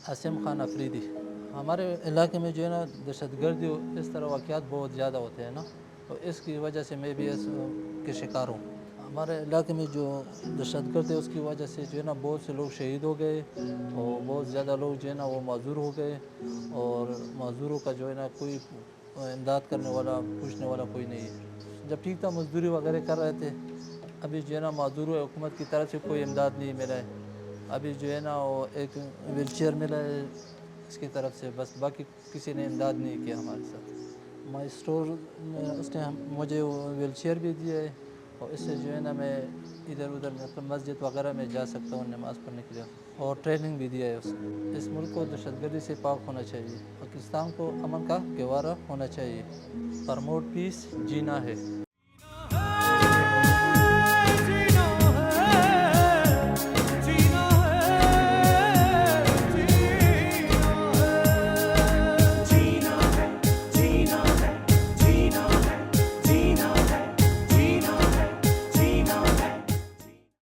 عاصم خان افریدی. ہمارے علاقے میں جو ہے نا دہشت گردی اس طرح واقعات بہت زیادہ ہوتے ہیں نا، تو اس کی وجہ سے میں بھی اس کے شکار ہوں. ہمارے علاقے میں جو دہشت گرد ہے اس کی وجہ سے جو ہے نا بہت سے لوگ شہید ہو گئے اور بہت زیادہ لوگ جو ہے نا وہ معذور ہو گئے، اور معذوروں کا جو ہے نا کوئی امداد کرنے والا پوچھنے والا کوئی نہیں ہے. جب ٹھیک تھا مزدوری وغیرہ کر رہے تھے، ابھی جو ہے نا معذور حکومت کی طرف سے کوئی امداد نہیں ملا ہے. ابھی جو ہے نا وہ ایک ویل چیئر ملا ہے اس کی طرف سے، بس باقی کسی نے امداد نہیں کیا ہمارے ساتھ. مائی اسٹور اس نے مجھے ویل چیئر بھی دیا ہے، اور اس سے جو ہے نا میں ادھر ادھر مطلب مسجد وغیرہ میں جا سکتا ہوں نماز پڑھنے کے لیے، اور ٹریننگ بھی دیا ہے اس نے. اس ملک کو دہشت گردی سے پاک ہونا چاہیے، پاکستان کو امن کا گہوارہ ہونا چاہیے. پرموٹ پیس جینا ہے.